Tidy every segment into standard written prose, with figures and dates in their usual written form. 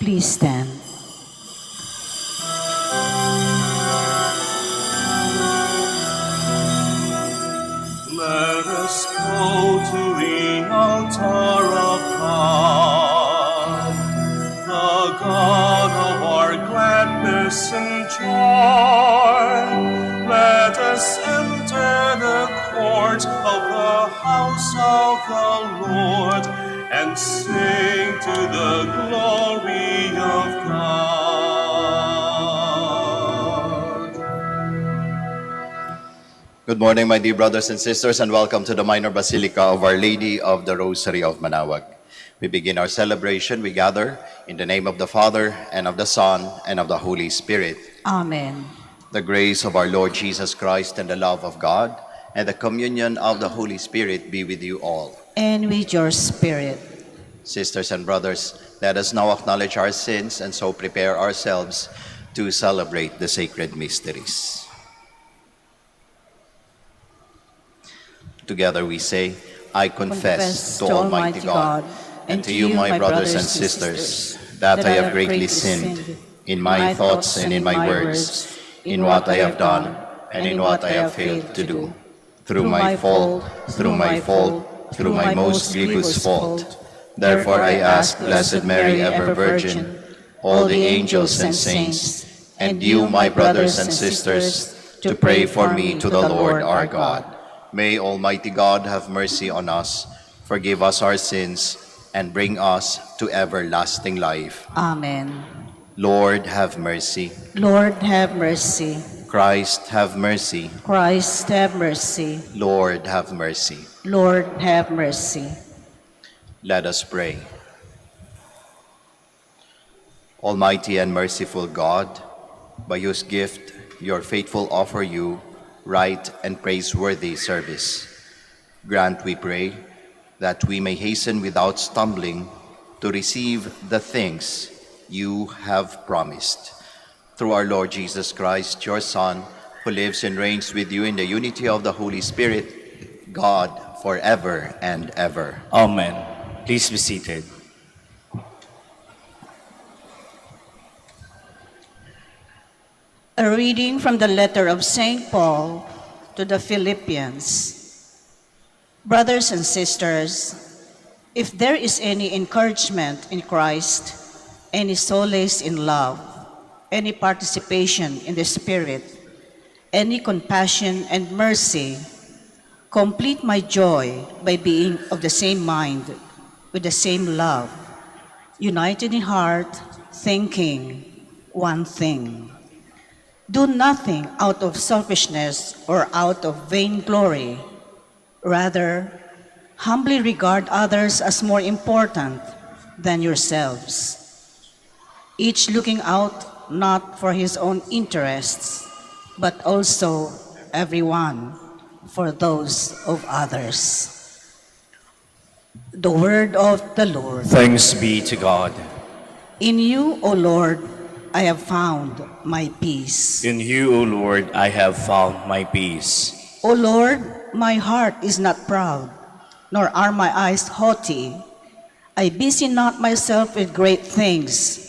Please stand. Let us go to the altar of God, the God of our gladness and joy. Let us enter the court of the house of the Lord and sing to the glory of God. Good morning, my dear brothers and sisters, and welcome to the Minor Basilica of Our Lady of the Rosary of Manaoag. We begin our celebration. We gather in the name of the Father, and of the Son, and of the Holy Spirit. Amen. The grace of our Lord Jesus Christ and the love of God and the communion of the Holy Spirit be with you all. And with your spirit. Sisters and brothers, let us now acknowledge our sins and so prepare ourselves to celebrate the sacred mysteries. Together we say, I confess to Almighty God and to you, my brothers and sisters, that I have greatly sinned in my thoughts and in my words, in what I have done and in what I have failed to do. Through my fault, through my most grievous fault. Therefore I ask Blessed Mary, ever Virgin, all the angels and saints, and you, my brothers and sisters, to pray for me to the Lord our God. May Almighty God have mercy on us, forgive us our sins, and bring us to everlasting life. Amen. Lord, have mercy. Lord, have mercy. Christ, have mercy. Christ, have mercy. Lord, have mercy. Lord, have mercy. Let us pray. Almighty and merciful God, by whose gift your faithful offer you right and praiseworthy service, grant, we pray, that we may hasten without stumbling to receive the things you have promised. Through our Lord Jesus Christ, your Son, who lives and reigns with you in the unity of the Holy Spirit, God, forever and ever. Amen. Please be seated. A reading from the letter of St. Paul to the Philippians. Brothers and sisters, if there is any encouragement in Christ, any solace in love, any participation in the Spirit, any compassion and mercy, complete my joy by being of the same mind, with the same love, united in heart, thinking one thing. Do nothing out of selfishness or out of vainglory. Rather, humbly regard others as more important than yourselves, each looking out not for his own interests, but also everyone for those of others. The word of the Lord. Thanks be to God. In you, O Lord, I have found my peace. In you, O Lord, I have found my peace. O Lord, my heart is not proud, nor are my eyes haughty. I busy not myself with great things,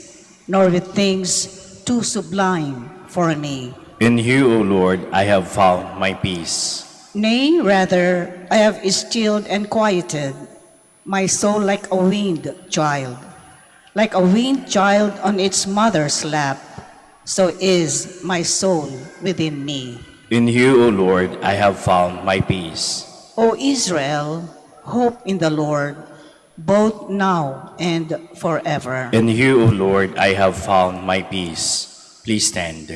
nor with things too sublime for me. In you, O Lord, I have found my peace. Nay, rather, I have stilled and quieted my soul like a weaned child. Like a weaned child on its mother's lap, so is my soul within me. In you, O Lord, I have found my peace. O Israel, hope in the Lord, both now and forever. In you, O Lord, I have found my peace. Please stand.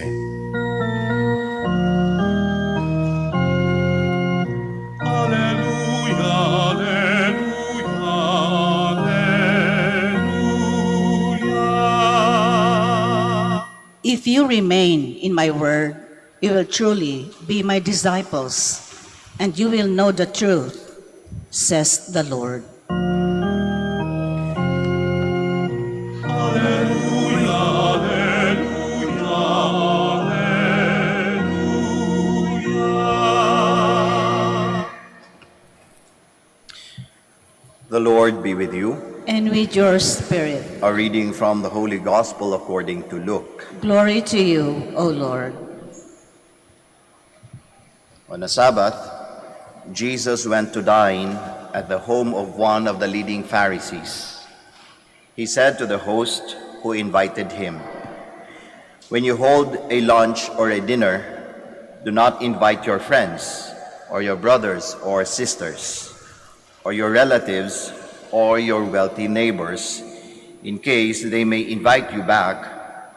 If you remain in my word, you will truly be my disciples, and you will know the truth, says the Lord. Alleluia, alleluia, alleluia. The Lord be with you. and with your spirit. A reading from the Holy Gospel according to Luke. Glory to you, O Lord. On a Sabbath, Jesus went to dine at the home of one of the leading Pharisees. He said to the host who invited him, "When you hold a lunch or a dinner, do not invite your friends or your brothers or sisters or your relatives or your wealthy neighbors, in case they may invite you back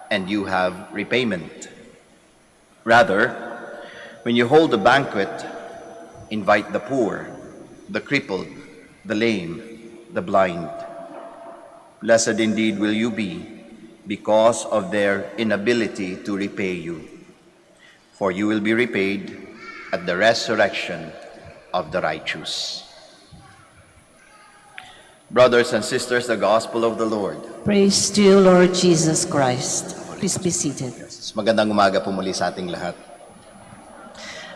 and you have repayment. Rather, when you hold a banquet, invite the poor, the crippled, the lame, the blind. Blessed indeed will you be because of their inability to repay you, for you will be repaid at the resurrection of the righteous." Brothers and sisters, the Gospel of the Lord. Praise to you, Lord Jesus Christ. Please be seated. Magandang umaga po muli sa ating lahat.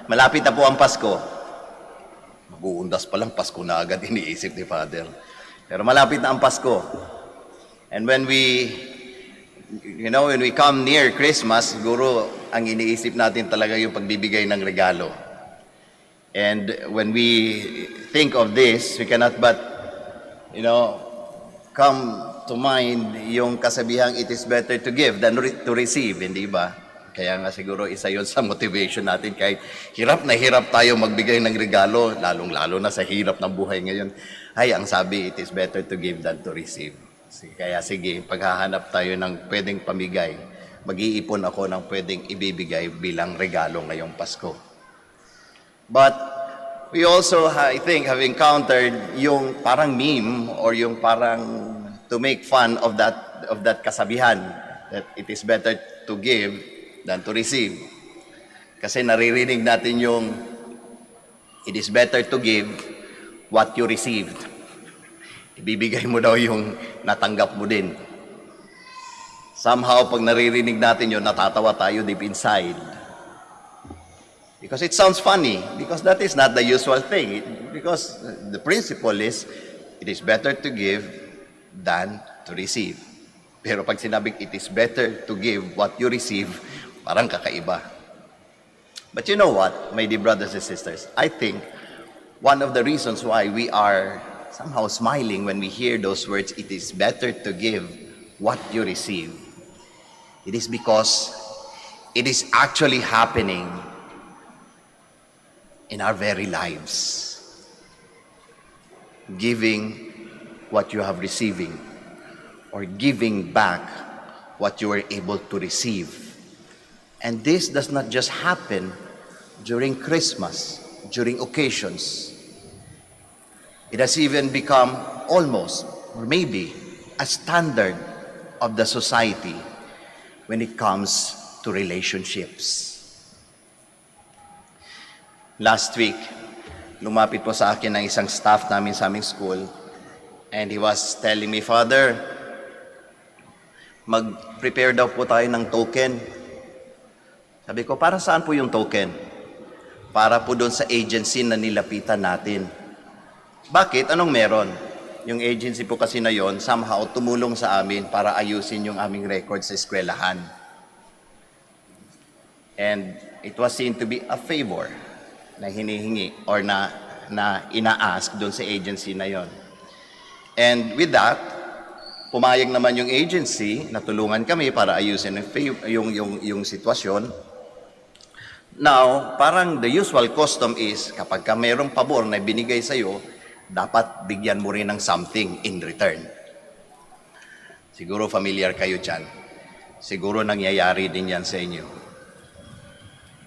Malapit na po ang Pasko. Mag-uundas pa lang, Pasko na agad iniisip ni Father. Pero malapit na ang Pasko. And when we come near Christmas, siguro ang iniisip natin talaga yung pagbibigay ng regalo. And when we think of this, we cannot but come to mind yung kasabihang, it is better to give than to receive, hindi ba? Kaya nga siguro isa yun sa motivation natin, kahit hirap na hirap tayo magbigay ng regalo, lalong-lalo na sa hirap ng buhay ngayon. Ay, ang sabi, it is better to give than to receive. Kaya sige, paghahanap tayo ng pwedeng pamigay, mag-iipon ako ng pwedeng ibibigay bilang regalo ngayong Pasko. But we also, I think, have encountered yung parang meme or yung parang to make fun of that kasabihan that it is better to give than to receive. Kasi naririnig natin yung it is better to give what you received. Ibibigay mo daw yung natanggap mo din. Somehow, pag naririnig natin yun, natatawa tayo deep inside. Because it sounds funny, because that is not the usual thing. Because the principle is, it is better to give than to receive. Pero pag sinabing it is better to give what you receive, parang kakaiba. But you know what, my dear brothers and sisters, I think one of the reasons why we are somehow smiling when we hear those words, it is better to give what you receive, it is because it is actually happening in our very lives. Giving what you have receiving, or giving back what you were able to receive. And this does not just happen during Christmas, during occasions. It has even become almost, or maybe, a standard of the society when it comes to relationships. Last week, lumapit po sa akin ng isang staff namin sa aming school, and he was telling me, "Father, mag-prepare daw po tayo ng token." Sabi ko, para saan po yung token? Para po doon sa agency na nilapitan natin. Bakit? Anong meron? Yung agency po kasi na yon, somehow tumulong sa amin para ayusin yung aming record sa eskwelahan. And it was seen to be a favor na hinihingi or na ina-ask doon sa agency na yon. And with that, pumayag naman yung agency na tulungan kami para ayusin yung sitwasyon. Now, parang the usual custom is kapag ka mayroong pabor na binigay sa'yo, dapat bigyan mo rin ng something in return. Siguro familiar kayo dyan. Siguro nangyayari din yan sa inyo.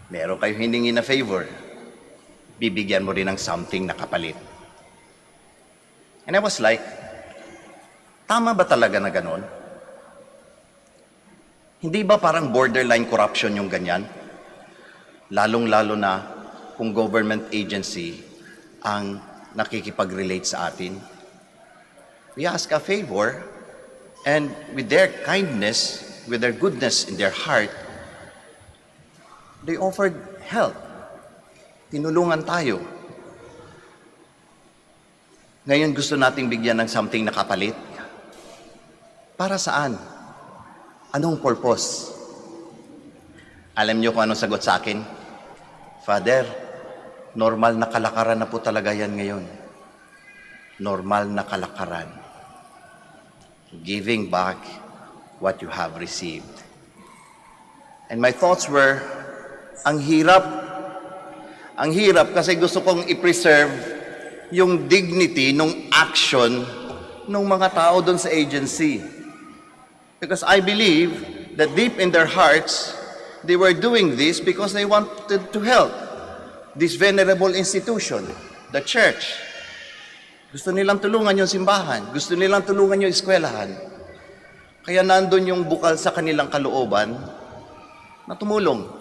Meron kayo hiningi na favor, bibigyan mo rin ng something na kapalit. And I was like, tama ba talaga na ganon? Hindi ba parang borderline corruption yung ganyan? Lalong-lalo na kung government agency ang nakikipag-relate sa atin. We ask a favor, and with their kindness, with their goodness in their heart, they offered help. Tinulungan tayo. Ngayon gusto nating bigyan ng something na kapalit. Para saan? Anong purpose? Alam niyo kung anong sagot sa akin? Father, normal na kalakaran na po talaga yan ngayon. Normal na kalakaran. Giving back what you have received. And my thoughts were, ang hirap. Ang hirap kasi gusto kong i-preserve yung dignity ng action ng mga tao doon sa agency. Because I believe that deep in their hearts, they were doing this because they wanted to help this venerable institution, the church. Gusto nilang tulungan yung simbahan. Gusto nilang tulungan yung eskwelahan. Kaya nandun yung bukal sa kanilang kalooban na tumulong.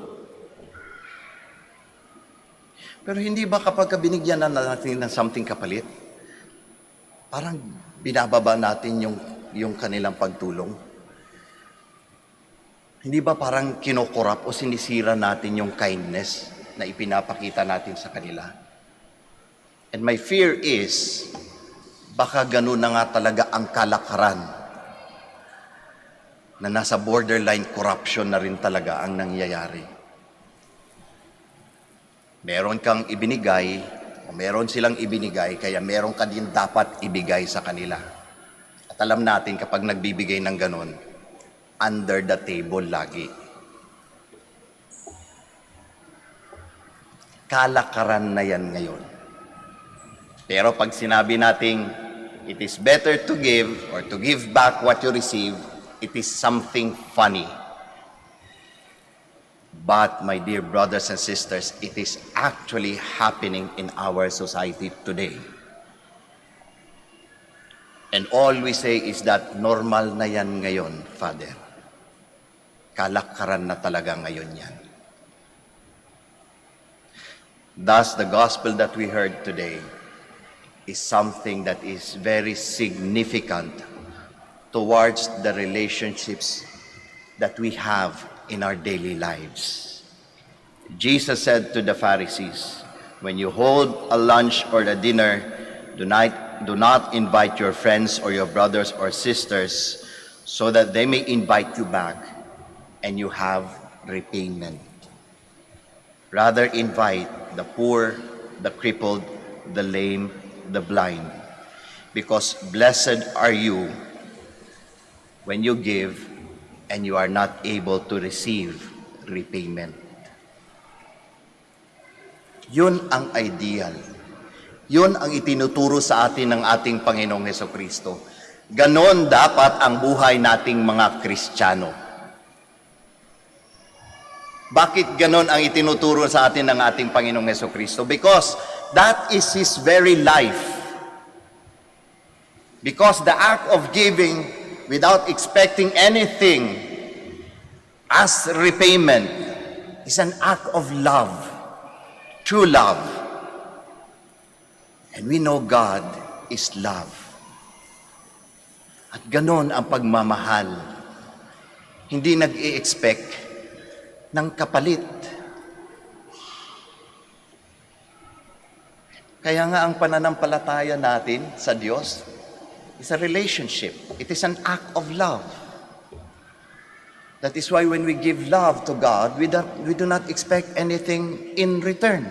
Pero hindi ba kapag binigyan na natin ng something kapalit, parang binababa natin yung kanilang pagtulong? Hindi ba parang kinokorap o sinisira natin yung kindness na ipinapakita natin sa kanila? And my fear is, baka ganun na nga talaga ang kalakaran na nasa borderline corruption na rin talaga ang nangyayari. Meron kang ibinigay, o meron silang ibinigay, kaya meron ka din dapat ibigay sa kanila. At alam natin kapag nagbibigay ng ganun, under the table lagi. Kalakaran na yan ngayon. Pero pag sinabi nating, it is better to give or to give back what you receive, it is something funny. But, my dear brothers and sisters, it is actually happening in our society today. And all we say is that normal na yan ngayon, Father. Kalakaran na talaga ngayon yan. Thus, the gospel that we heard today is something that is very significant towards the relationships that we have in our daily lives. Jesus said to the Pharisees, when you hold a lunch or a dinner, do not invite your friends or your brothers or sisters so that they may invite you back and you have repayment. Rather invite the poor, the crippled, the lame, the blind. Because blessed are you when you give and you are not able to receive repayment. Yun ang ideal. Yun ang itinuturo sa atin ng ating Panginoong Hesukristo. Ganon dapat ang buhay nating mga Kristiyano. Bakit ganon ang itinuturo sa atin ng ating Panginoong Hesukristo? Because that is His very life. Because the act of giving without expecting anything as repayment is an act of love, true love. And we know God is love. At ganon ang pagmamahal. Hindi nag-i-expect ng kapalit. Kaya nga ang pananampalataya natin sa Diyos is a relationship. It is an act of love. That is why when we give love to God, we do not expect anything in return.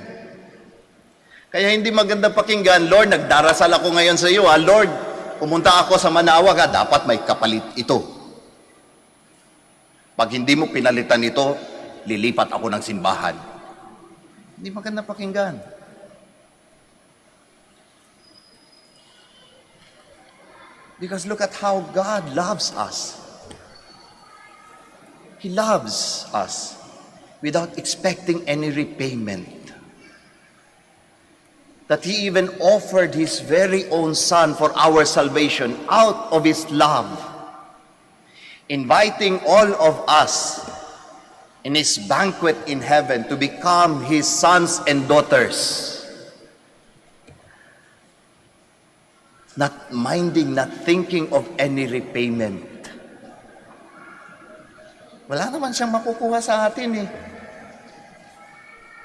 Kaya hindi maganda pakinggan, Lord, nagdarasal ako ngayon sa iyo. Lord, pumunta ako sa Manaoag, dapat may kapalit ito. Pag hindi mo pinalitan ito, lilipat ako ng simbahan. Hindi maganda pakinggan. Because look at how God loves us. He loves us without expecting any repayment. That He even offered His very own Son for our salvation out of His love, inviting all of us in His banquet in heaven to become His sons and daughters. Not minding, not thinking of any repayment. Wala naman siyang makukuha sa atin eh.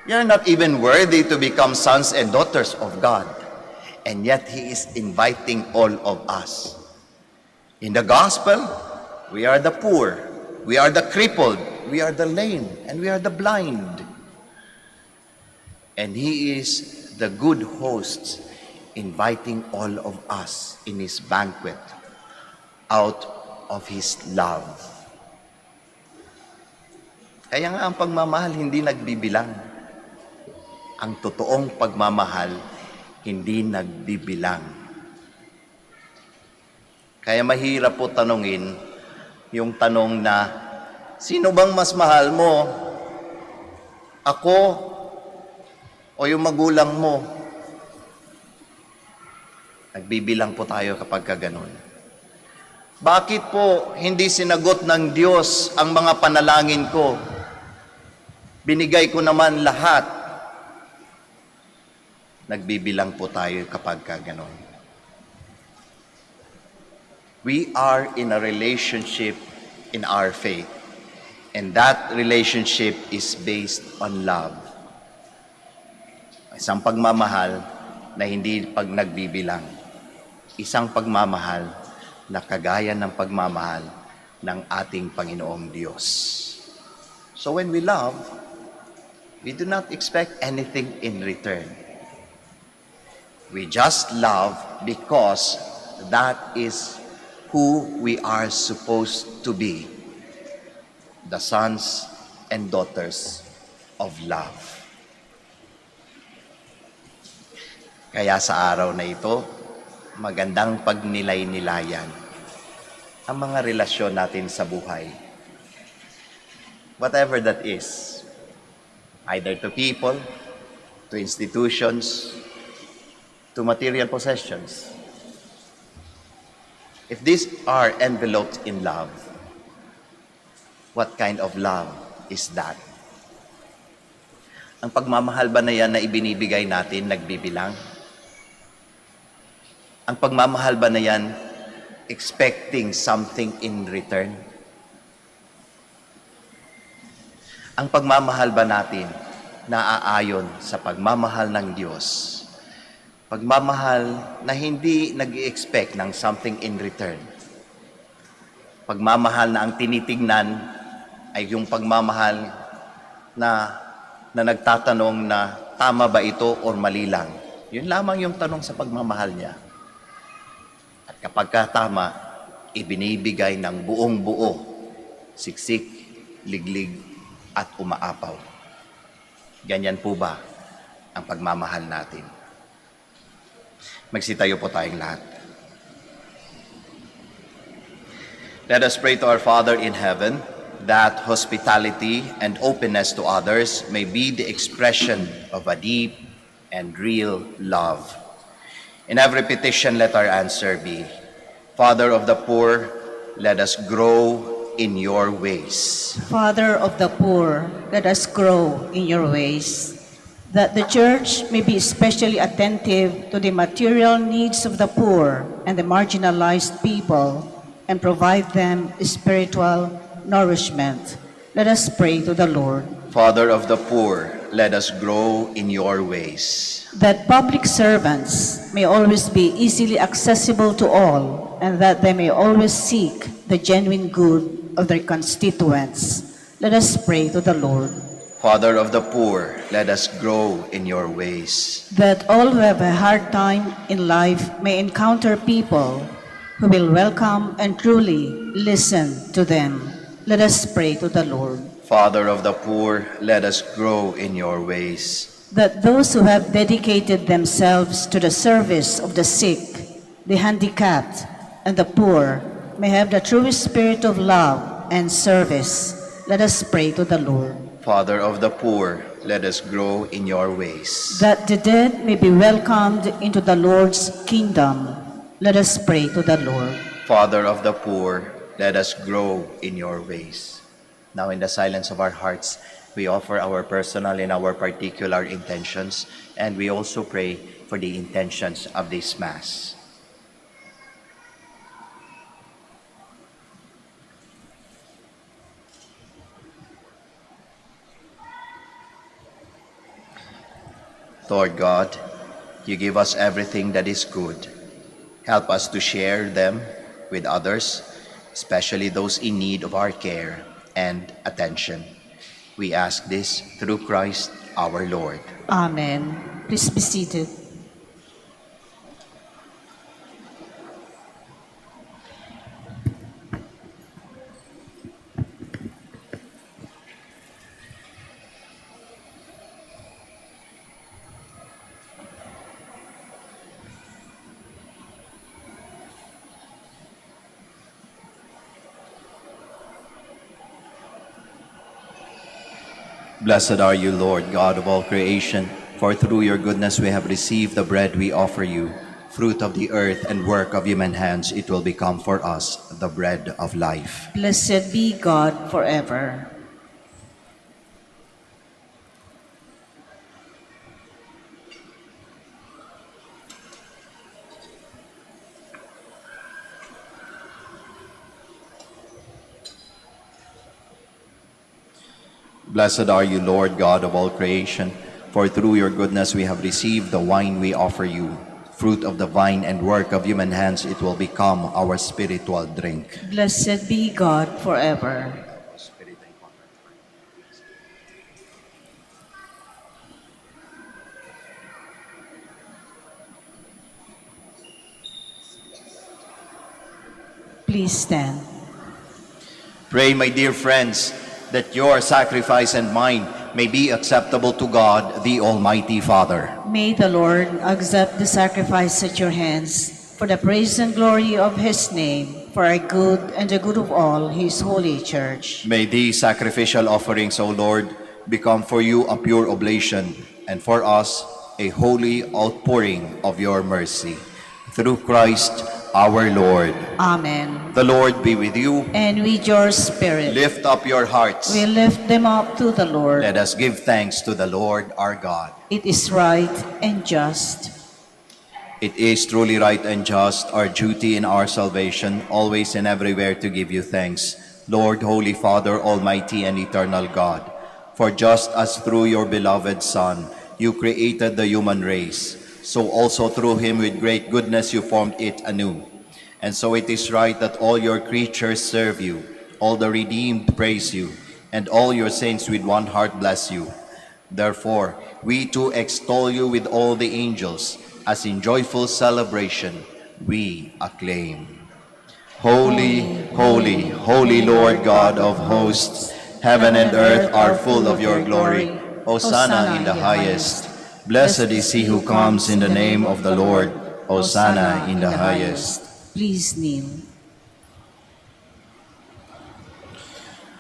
You're not even worthy to become sons and daughters of God. And yet He is inviting all of us. In the gospel, we are the poor, we are the crippled, we are the lame, and we are the blind. And He is the good host, inviting all of us in His banquet out of His love. Kaya nga ang pagmamahal hindi nagbibilang. Ang totoong pagmamahal hindi nagbibilang. Kaya mahirap po tanungin yung tanong na, sino bang mas mahal mo? Ako o yung magulang mo? Nagbibilang po tayo kapag kaganon. Bakit po hindi sinagot ng Diyos ang mga panalangin ko? Binigay ko naman lahat. Nagbibilang po tayo kapag kaganon. We are in a relationship in our faith. And that relationship is based on love. Isang pagmamahal na hindi pag nagbibilang. Isang pagmamahal na kagaya ng pagmamahal ng ating Panginoong Diyos. So when we love, we do not expect anything in return. We just love because that is who we are supposed to be, the sons and daughters of love. Kaya sa araw na ito, magandang pagnilay-nilayan ang mga relasyon natin sa buhay. Whatever that is, either to people, to institutions, to material possessions. If these are enveloped in love, what kind of love is that? Ang pagmamahal ba na yan na ibinibigay natin, nagbibilang? Ang pagmamahal ba na yan, expecting something in return? Ang pagmamahal ba natin, naaayon sa pagmamahal ng Diyos? Pagmamahal na hindi nag-i-expect ng something in return. Pagmamahal na ang tinitingnan ay yung pagmamahal na nagtatanong na tama ba ito o mali lang. Yun lamang yung tanong sa pagmamahal niya. At kapag tama, ibinibigay ng buong buo, siksik, liglig, at umaapaw. Ganyan po ba ang pagmamahal natin? Magsitayo po tayong lahat. Let us pray to our Father in heaven that hospitality and openness to others may be the expression of a deep and real love. In every petition, let our answer be, Father of the poor, let us grow in your ways. Father of the poor, let us grow in your ways, that the Church may be especially attentive to the material needs of the poor and the marginalized people and provide them spiritual nourishment. Let us pray to the Lord. Father of the poor, let us grow in your ways. That public servants may always be easily accessible to all and that they may always seek the genuine good of their constituents. Let us pray to the Lord. Father of the poor, let us grow in your ways. That all who have a hard time in life may encounter people who will welcome and truly listen to them. Let us pray to the Lord. Father of the poor, let us grow in your ways. That those who have dedicated themselves to the service of the sick, the handicapped, and the poor may have the truest spirit of love and service. Let us pray to the Lord. Father of the poor, let us grow in your ways. That the dead may be welcomed into the Lord's kingdom. Let us pray to the Lord. Father of the poor, let us grow in your ways. Now in the silence of our hearts, we offer our personal and our particular intentions, and we also pray for the intentions of this Mass. Lord God, you give us everything that is good. Help us to share them with others especially those in need of our care and attention. We ask this through Christ our Lord. Amen. Please be seated. Blessed are you, Lord, God of all creation, for through your goodness we have received the bread we offer you. Fruit of the earth and work of human hands, it will become for us the bread of life. Blessed be God forever. Blessed are you, Lord, God of all creation, for through your goodness we have received the wine we offer you. Fruit of the vine and work of human hands, it will become our spiritual drink. Blessed be God forever. Please stand. Pray, my dear friends, that your sacrifice and mine may be acceptable to God, the Almighty Father. May the Lord accept the sacrifice at your hands for the praise and glory of his name, for our good and the good of all his holy church. May these sacrificial offerings, O Lord, become for you a pure oblation, and for us a holy outpouring of your mercy. Through Christ our Lord. Amen. The Lord be with you. And with your spirit, Lift up your hearts. we lift them up to the Lord. Let us give thanks to the Lord our God. It is right and just. It is truly right and just, our duty in our salvation, always and everywhere to give you thanks, Lord, Holy Father, Almighty and eternal God. For just as through your beloved Son, you created the human race, so also through him with great goodness you formed it anew. And so it is right that all your creatures serve you, all the redeemed praise you, and all your saints with one heart bless you. Therefore, we too extol you with all the angels, as in joyful celebration we acclaim. Holy, holy, holy Lord God of hosts, heaven and earth are full of your glory. Hosanna in the highest. Blessed is he who comes in the name of the Lord. Hosanna in the highest. Please kneel.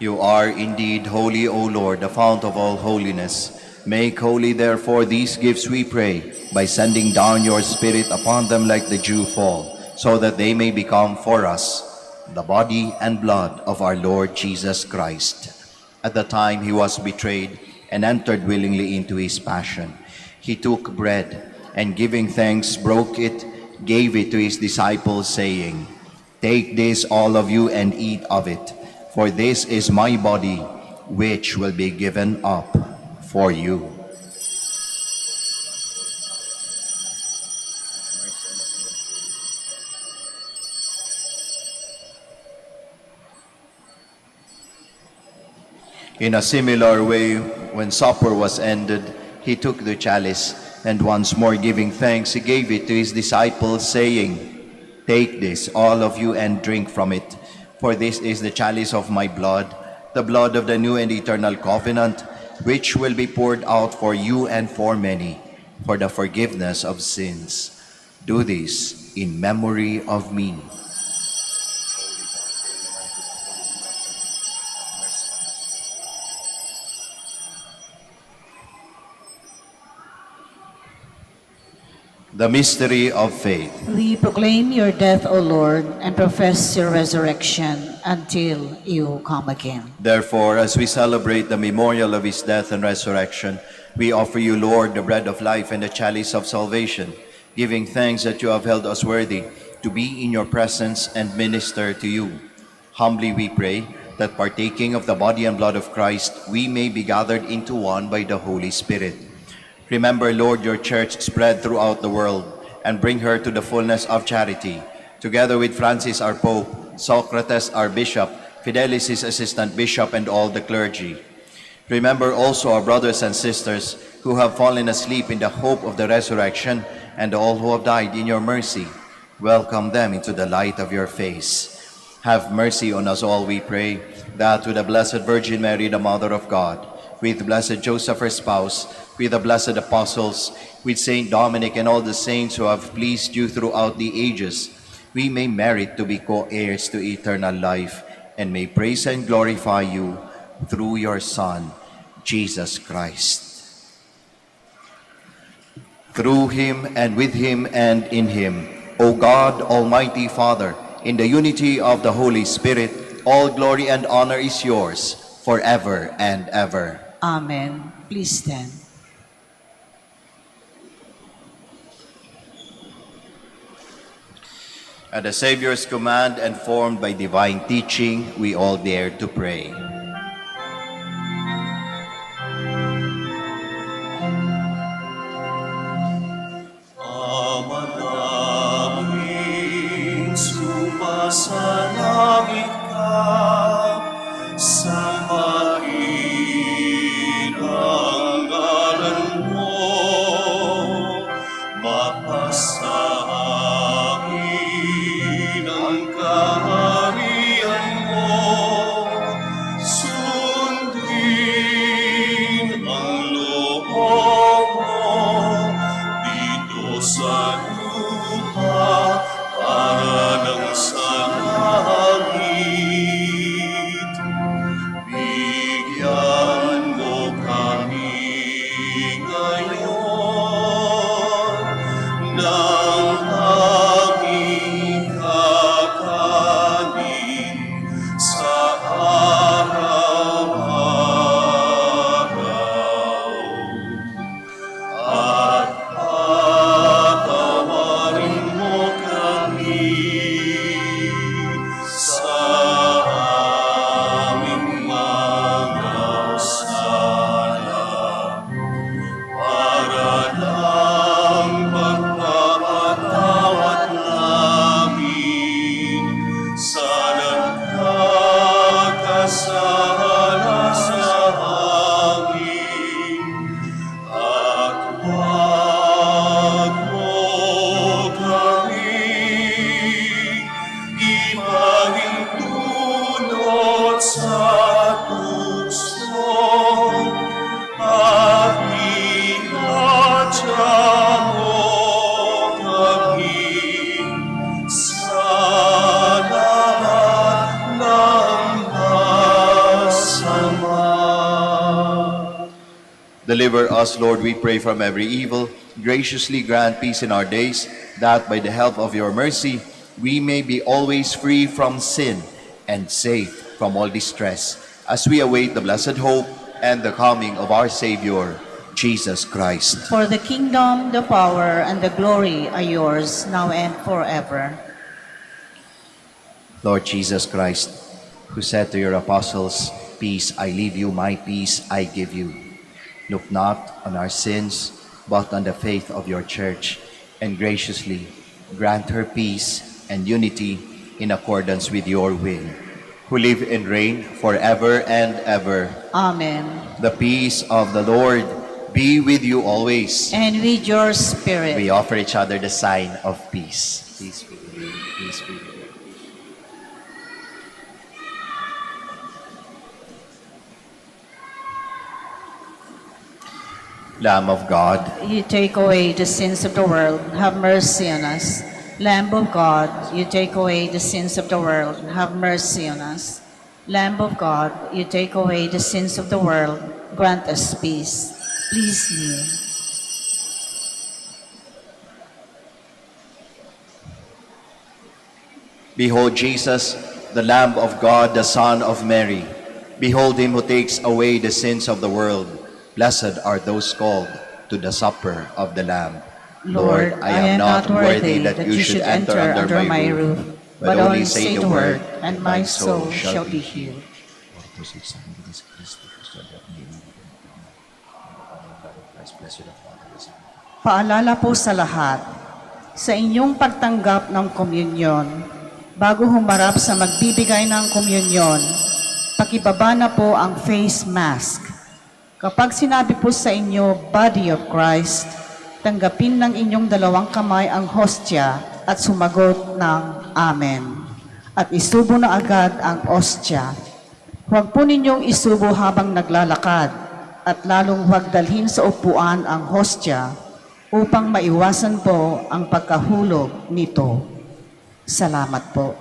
You are indeed holy, O Lord, the fount of all holiness. Make holy, therefore, these gifts, we pray, by sending down your Spirit upon them like the dew fall, so that they may become for us the body and blood of our Lord Jesus Christ. At the time he was betrayed and entered willingly into his passion, he took bread and giving thanks broke it, gave it to his disciples, saying, "Take this, all of you, and eat of it, for this is my body, which will be given up for you." In a similar way, when supper was ended, he took the chalice, and once more giving thanks, he gave it to his disciples, saying, "Take this, all of you, and drink from it, for this is the chalice of my blood, the blood of the new and eternal covenant, which will be poured out for you and for many, for the forgiveness of sins. Do this in memory of me." The mystery of faith. We proclaim your death, O Lord, and profess your resurrection until you come again. Therefore, as we celebrate the memorial of his death and resurrection, we offer you, Lord, the bread of life and the chalice of salvation, giving thanks that you have held us worthy to be in your presence and minister to you. Humbly we pray that partaking of the body and blood of Christ, we may be gathered into one by the Holy Spirit. Remember, Lord, your church spread throughout the world, and bring her to the fullness of charity, together with Francis our Pope, Socrates, our bishop, Fidelis, his assistant bishop, and all the clergy. Remember also our brothers and sisters who have fallen asleep in the hope of the resurrection, and all who have died in your mercy. Welcome them into the light of your face. Have mercy on us all, we pray, that with the Blessed Virgin Mary, the Mother of God, with Blessed Joseph, her spouse, with the blessed apostles, with Saint Dominic and all the saints who have pleased you throughout the ages, we may merit to be co-heirs to eternal life, and may praise and glorify you through your Son, Jesus Christ. Through him, and with him, and in him, O God, Almighty Father, in the unity of the Holy Spirit, all glory and honor is yours, forever and ever. Amen. Please stand. At the Savior's command and formed by divine teaching, we all dare to pray. Ama namin, sumasalangit ka, sambahin ang ngalan mo, mapasahin ang kaharian mo, sundin ang loob mo dito sa lupa para ng sa langit. Bigyan mo kami ngayon ng aming kakanin sa araw-araw. At patawarin mo kami sa aming mga sala, para ng pagpapatawad namin sa nagkakasala sa amin. At huwag mo kami ipahintulot sa tukso, at inadya mo kami sa lahat ng masama. Deliver us, Lord, we pray, from every evil. Graciously grant peace in our days, that by the help of your mercy, we may be always free from sin and safe from all distress, as we await the blessed hope and the coming of our Savior, Jesus Christ. For the kingdom, the power, and the glory are yours, now and forever. Lord Jesus Christ, who said to your apostles, "Peace I leave you, my peace I give you," look not on our sins, but on the faith of your church, and graciously grant her peace and unity in accordance with your will, who live and reign forever and ever. Amen. The peace of the Lord be with you always. And with your spirit. We offer each other the sign of peace. Peace be with you. Peace be with you. Lamb of God, You take away the sins of the world, have mercy on us. Lamb of God, you take away the sins of the world, have mercy on us. Lamb of God, you take away the sins of the world, grant us peace. Please kneel. behold Jesus, the Lamb of God, the Son of Mary. Behold him who takes away the sins of the world. Blessed are those called to the supper of the Lamb. Lord, I am not worthy that you should enter under my roof, but only say the word, and my soul shall be healed. Paalala po sa lahat, sa inyong pagtanggap ng komunyon, Bago humarap sa magbibigay ng komunyon, pakibaba na po ang face mask. Kapag sinabi po sa inyo, Body of Christ, tanggapin ng inyong dalawang kamay ang hostya at sumagot ng Amen. At isubo na agad ang hostya. Huwag po ninyong isubo habang naglalakad at lalong huwag dalhin sa upuan ang hostya upang maiwasan po ang pagkahulog nito. Salamat po.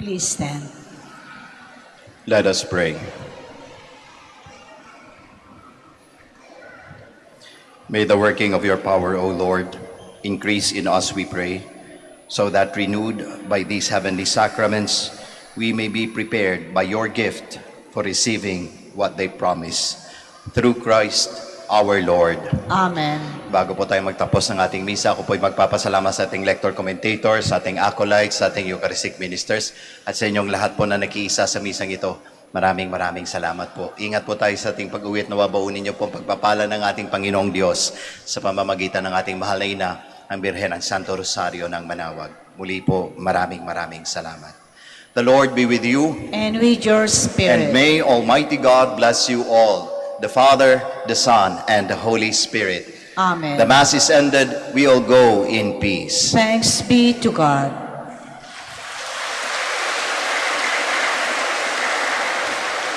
Please stand. Let us pray. May the working of your power, O Lord, increase in us, we pray, so that renewed by these heavenly sacraments, we may be prepared by your gift for receiving what they promise. Through Christ our Lord. Amen. Bago po tayo magtapos ng ating misa, ako po'y magpapasalamat sa ating lector commentator, sa ating acolytes, sa ating Eucharistic ministers, at sa inyong lahat po na nakiisa sa misang ito. Maraming salamat po. Ingat po tayo sa ating pag-uwi at nawabaunin niyo po ang pagpapala ng ating Panginoong Diyos sa pamamagitan ng ating mahal na ina, ang Birhen ng Santo Rosario ng Manaoag. Muli po, maraming salamat. The Lord be with you, And with your spirit. and may Almighty God bless you all, the Father, the Son, and the Holy Spirit. Amen. The Mass is ended. We all go in peace. Thanks be to God.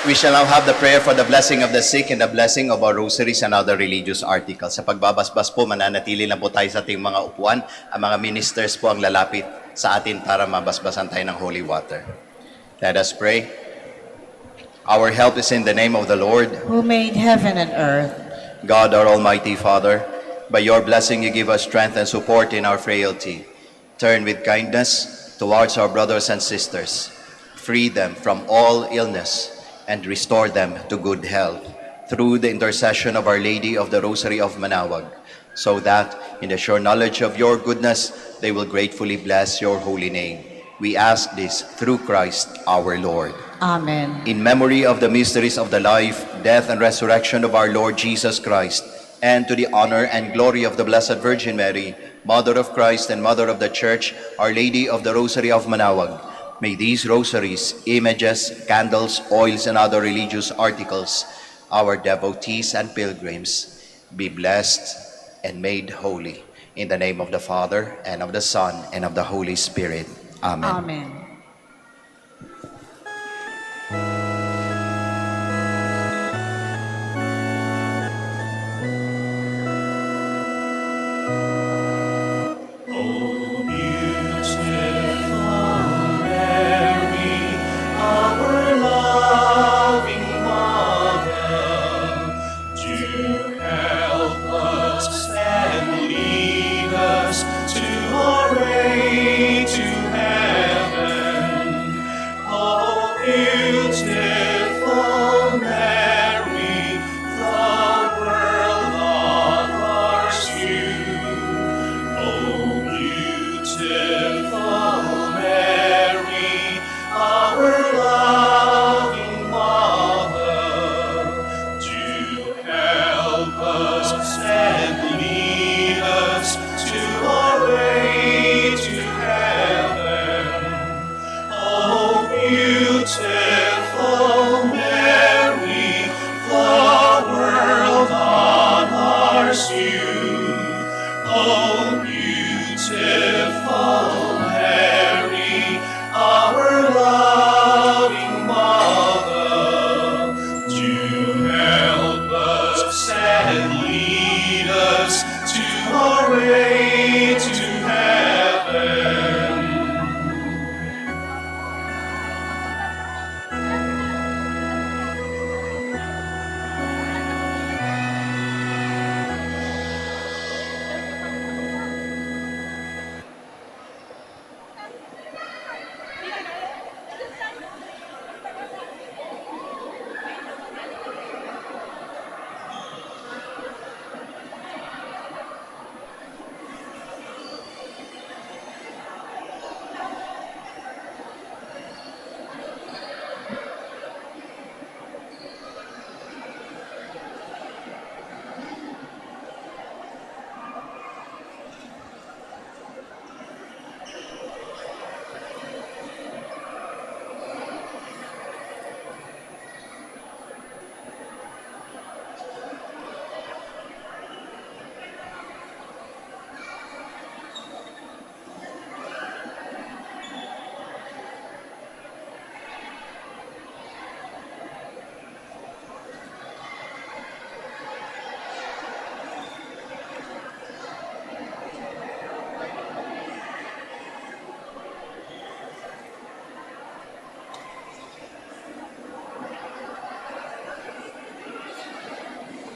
We shall now have the prayer for the blessing of the sick and the blessing of our rosaries and other religious articles. Sa pagbabasbas po, mananatili lang po tayo sa ating mga upuan. Ang mga ministers po ang lalapit sa atin para mabasbasan tayo ng holy water. Let us pray. Our help is in the name of the Lord. Who made heaven and earth. God, our Almighty Father, by your blessing you give us strength and support in our frailty. Turn with kindness towards our brothers and sisters. Free them from all illness and restore them to good health through the intercession of Our Lady of the Rosary of Manaoag, so that in the sure knowledge of your goodness they will gratefully bless your holy name. We ask this through Christ our Lord. Amen. In memory of the mysteries of the life, death, and resurrection of our Lord Jesus Christ, and to the honor and glory of the Blessed Virgin Mary, Mother of Christ and Mother of the Church, Our Lady of the Rosary of Manaoag, may these rosaries, images, candles, oils, and other religious articles, our devotees and pilgrims, be blessed and made holy. In the name of the Father, and of the Son, and of the Holy Spirit. Amen. Amen.